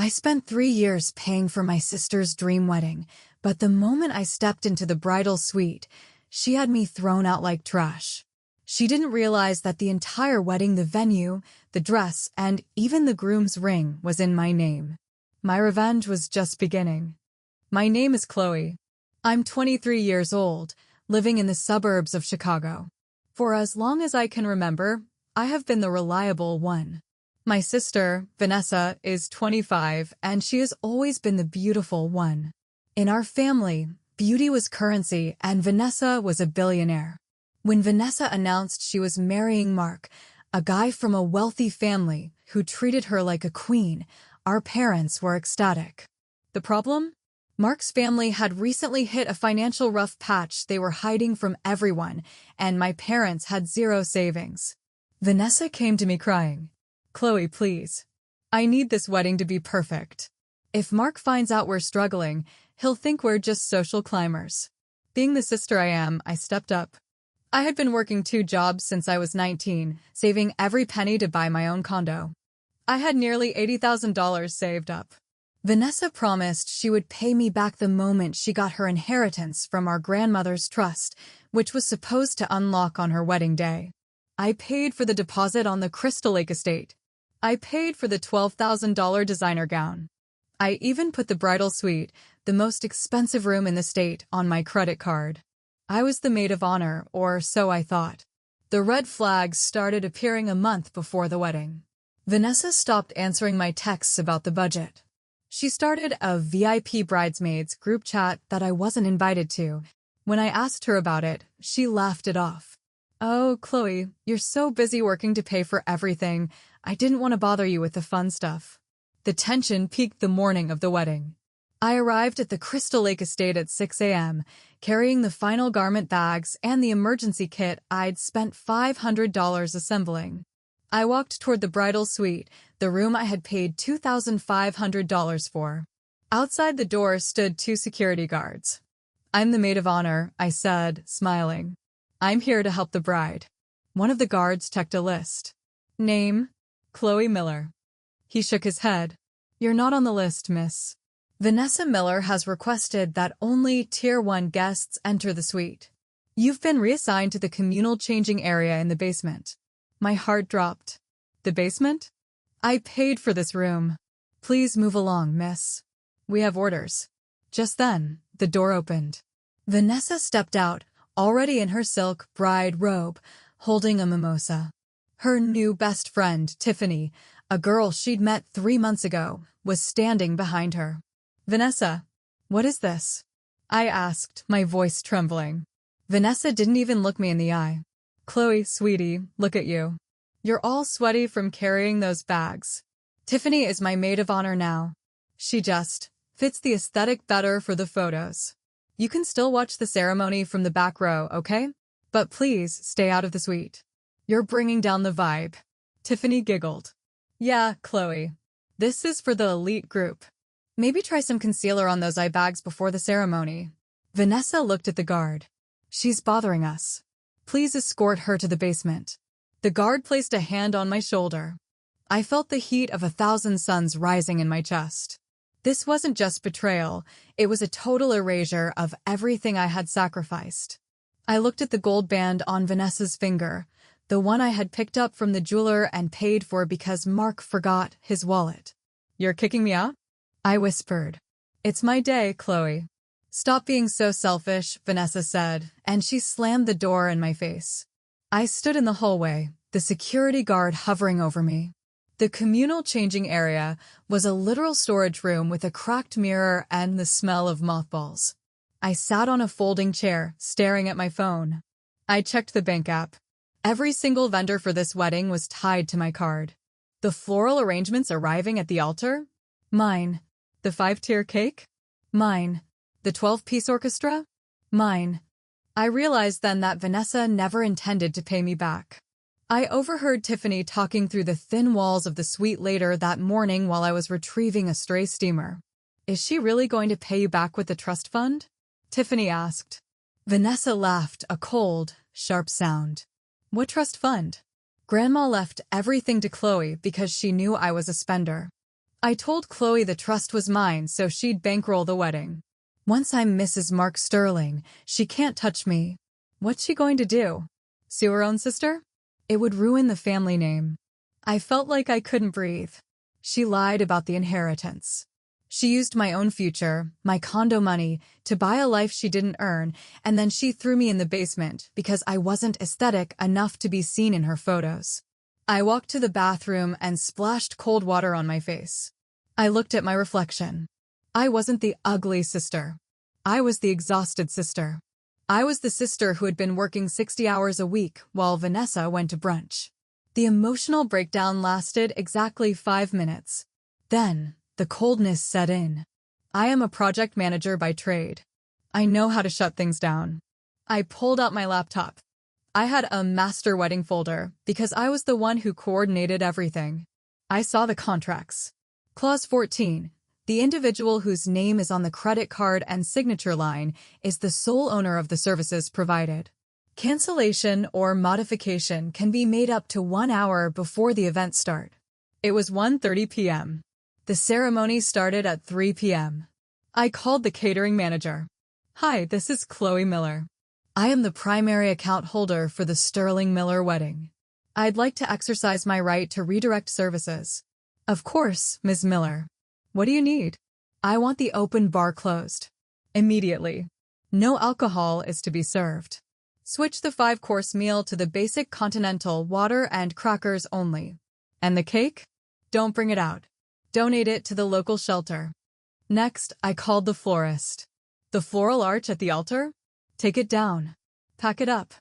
I spent 3 years paying for my sister's dream wedding, but the moment I stepped into the bridal suite, she had me thrown out like trash. She didn't realize that the entire wedding, the venue, the dress, and even the groom's ring was in my name. My revenge was just beginning. My name is Chloe. I'm 23 years old, living in the suburbs of Chicago. For as long as I can remember, I have been the reliable one. My sister, Vanessa, is 25, and she has always been the beautiful one. In our family, beauty was currency, and Vanessa was a billionaire. When Vanessa announced she was marrying Mark, a guy from a wealthy family who treated her like a queen, our parents were ecstatic. The problem? Mark's family had recently hit a financial rough patch they were hiding from everyone, and my parents had zero savings. Vanessa came to me crying, "Chloe, please. I need this wedding to be perfect. If Mark finds out we're struggling, he'll think we're just social climbers." Being the sister I am, I stepped up. I had been working 2 jobs since I was 19, saving every penny to buy my own condo. I had nearly $80,000 saved up. Vanessa promised she would pay me back the moment she got her inheritance from our grandmother's trust, which was supposed to unlock on her wedding day. I paid for the deposit on the Crystal Lake estate. I paid for the $12,000 designer gown. I even put the bridal suite, the most expensive room in the state, on my credit card. I was the maid of honor, or so I thought. The red flags started appearing a month before the wedding. Vanessa stopped answering my texts about the budget. She started a VIP bridesmaids group chat that I wasn't invited to. When I asked her about it, she laughed it off. "Oh, Chloe, you're so busy working to pay for everything. I didn't want to bother you with the fun stuff." The tension peaked the morning of the wedding. I arrived at the Crystal Lake estate at 6 a.m., carrying the final garment bags and the emergency kit I'd spent $500 assembling. I walked toward the bridal suite, the room I had paid $2,500 for. Outside the door stood 2 security guards. "I'm the maid of honor," I said, smiling. "I'm here to help the bride." One of the guards checked a list. "Name? Chloe Miller." He shook his head. "You're not on the list, miss. Vanessa Miller has requested that only Tier 1 guests enter the suite. You've been reassigned to the communal changing area in the basement." My heart dropped. "The basement? I paid for this room. Please move along, miss. We have orders." Just then, the door opened. Vanessa stepped out, already in her silk bride robe, holding a mimosa. Her new best friend, Tiffany, a girl she'd met 3 months ago, was standing behind her. "Vanessa, what is this?" I asked, my voice trembling. Vanessa didn't even look me in the eye. "Chloe, sweetie, look at you. You're all sweaty from carrying those bags. Tiffany is my maid of honor now. She just fits the aesthetic better for the photos. You can still watch the ceremony from the back row, okay? But please stay out of the suite. You're bringing down the vibe." Tiffany giggled. "Yeah, Chloe. This is for the elite group. Maybe try some concealer on those eye bags before the ceremony." Vanessa looked at the guard. "She's bothering us. Please escort her to the basement." The guard placed a hand on my shoulder. I felt the heat of 1,000 suns rising in my chest. This wasn't just betrayal, it was a total erasure of everything I had sacrificed. I looked at the gold band on Vanessa's finger, the one I had picked up from the jeweler and paid for because Mark forgot his wallet. "You're kicking me out?" I whispered. "It's my day, Chloe." "Stop being so selfish," Vanessa said, and she slammed the door in my face. I stood in the hallway, the security guard hovering over me. The communal changing area was a literal storage room with a cracked mirror and the smell of mothballs. I sat on a folding chair, staring at my phone. I checked the bank app. Every single vendor for this wedding was tied to my card. The floral arrangements arriving at the altar? Mine. The 5-tier cake? Mine. The 12-piece orchestra? Mine. I realized then that Vanessa never intended to pay me back. I overheard Tiffany talking through the thin walls of the suite later that morning while I was retrieving a stray steamer. "Is she really going to pay you back with the trust fund?" Tiffany asked. Vanessa laughed, a cold, sharp sound. "What trust fund? Grandma left everything to Chloe because she knew I was a spender." I told Chloe the trust was mine so she'd bankroll the wedding. Once I'm Mrs. Mark Sterling, she can't touch me. What's she going to do? Sue her own sister? It would ruin the family name. I felt like I couldn't breathe. She lied about the inheritance. She used my own future, my condo money, to buy a life she didn't earn, and then she threw me in the basement because I wasn't aesthetic enough to be seen in her photos. I walked to the bathroom and splashed cold water on my face. I looked at my reflection. I wasn't the ugly sister. I was the exhausted sister. I was the sister who had been working 60 hours a week while Vanessa went to brunch. The emotional breakdown lasted exactly 5 minutes. Then, the coldness set in. I am a project manager by trade. I know how to shut things down. I pulled out my laptop. I had a master wedding folder because I was the one who coordinated everything. I saw the contracts. Clause 14. The individual whose name is on the credit card and signature line is the sole owner of the services provided. Cancellation or modification can be made up to 1 hour before the event start. It was 1:30 p.m. The ceremony started at 3 p.m. I called the catering manager. Hi, this is Chloe Miller. I am the primary account holder for the Sterling Miller wedding. I'd like to exercise my right to redirect services. Of course, Ms. Miller. What do you need? I want the open bar closed. Immediately. No alcohol is to be served. Switch the 5-course meal to the basic continental water and crackers only. And the cake? Don't bring it out. Donate it to the local shelter. Next, I called the florist. The floral arch at the altar? Take it down. Pack it up.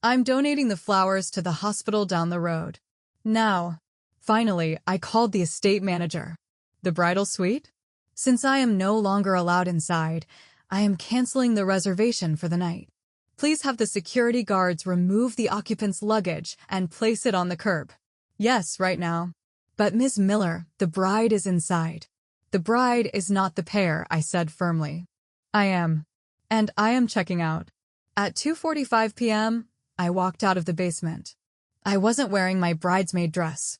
I'm donating the flowers to the hospital down the road. Now. Finally, I called the estate manager. The bridal suite? Since I am no longer allowed inside, I am canceling the reservation for the night. Please have the security guards remove the occupant's luggage and place it on the curb. Yes, right now. But Ms. Miller, the bride is inside. The bride is not the pair, I said firmly. I am. And I am checking out. At 2:45 p.m., I walked out of the basement. I wasn't wearing my bridesmaid dress.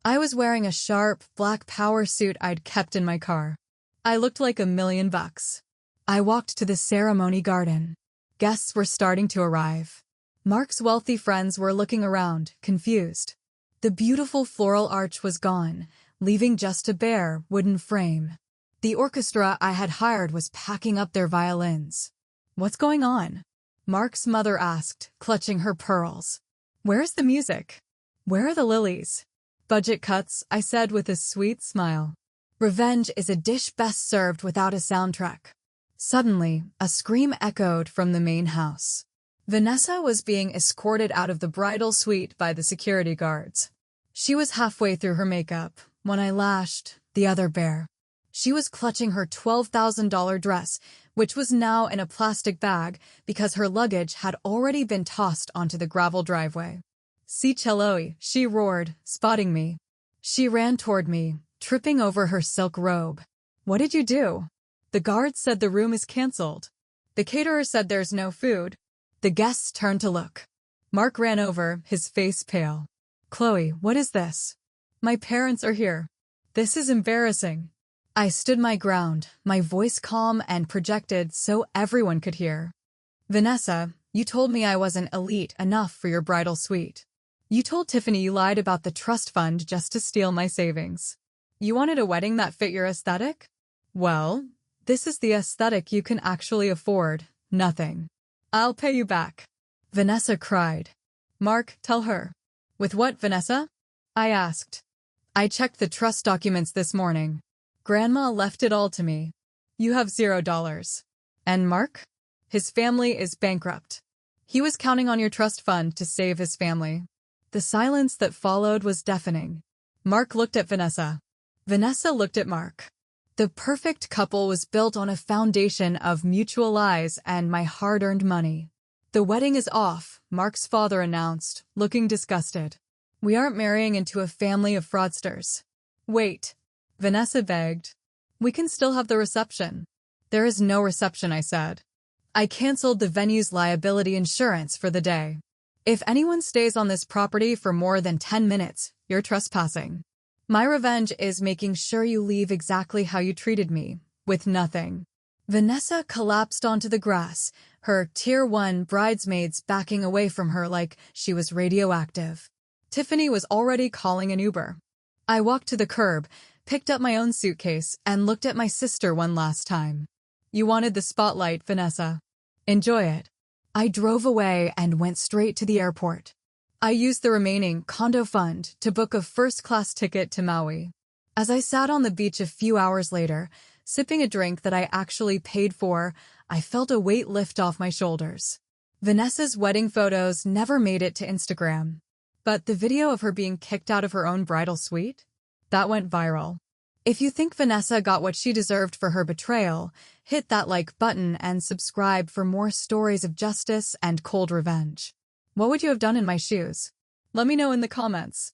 I was wearing a sharp, black power suit I'd kept in my car. I looked like $1,000,000. I walked to the ceremony garden. Guests were starting to arrive. Mark's wealthy friends were looking around, confused. The beautiful floral arch was gone, leaving just a bare, wooden frame. The orchestra I had hired was packing up their violins. What's going on? Mark's mother asked, clutching her pearls. Where's the music? Where are the lilies? Budget cuts, I said with a sweet smile. Revenge is a dish best served without a soundtrack. Suddenly, a scream echoed from the main house. Vanessa was being escorted out of the bridal suite by the security guards. She was halfway through her makeup when I lashed the other bear. She was clutching her $12,000 dress, which was now in a plastic bag because her luggage had already been tossed onto the gravel driveway. "Si Chloe," she roared, spotting me. She ran toward me, tripping over her silk robe. "What did you do?" "The guards said the room is canceled. The caterer said there's no food." The guests turned to look. Mark ran over, his face pale. "Chloe, what is this?" "My parents are here. This is embarrassing." I stood my ground, my voice calm and projected so everyone could hear. "Vanessa, you told me I wasn't elite enough for your bridal suite. You told Tiffany you lied about the trust fund just to steal my savings. You wanted a wedding that fit your aesthetic? Well, this is the aesthetic you can actually afford, nothing. I'll pay you back." Vanessa cried. "Mark, tell her." "With what, Vanessa?" I asked. "I checked the trust documents this morning. Grandma left it all to me. You have $0. And Mark? His family is bankrupt. He was counting on your trust fund to save his family." The silence that followed was deafening. Mark looked at Vanessa. Vanessa looked at Mark. The perfect couple was built on a foundation of mutual lies and my hard-earned money. "The wedding is off," Mark's father announced, looking disgusted. "We aren't marrying into a family of fraudsters." "Wait," Vanessa begged. "We can still have the reception." "There is no reception," I said. "I canceled the venue's liability insurance for the day. If anyone stays on this property for more than 10 minutes, you're trespassing." My revenge is making sure you leave exactly how you treated me, with nothing. Vanessa collapsed onto the grass, her Tier 1 bridesmaids backing away from her like she was radioactive. Tiffany was already calling an Uber. I walked to the curb, picked up my own suitcase, and looked at my sister one last time. You wanted the spotlight, Vanessa. Enjoy it. I drove away and went straight to the airport. I used the remaining condo fund to book a first-class ticket to Maui. As I sat on the beach a few hours later, sipping a drink that I actually paid for, I felt a weight lift off my shoulders. Vanessa's wedding photos never made it to Instagram. But the video of her being kicked out of her own bridal suite? That went viral. If you think Vanessa got what she deserved for her betrayal, hit that like button and subscribe for more stories of justice and cold revenge. What would you have done in my shoes? Let me know in the comments.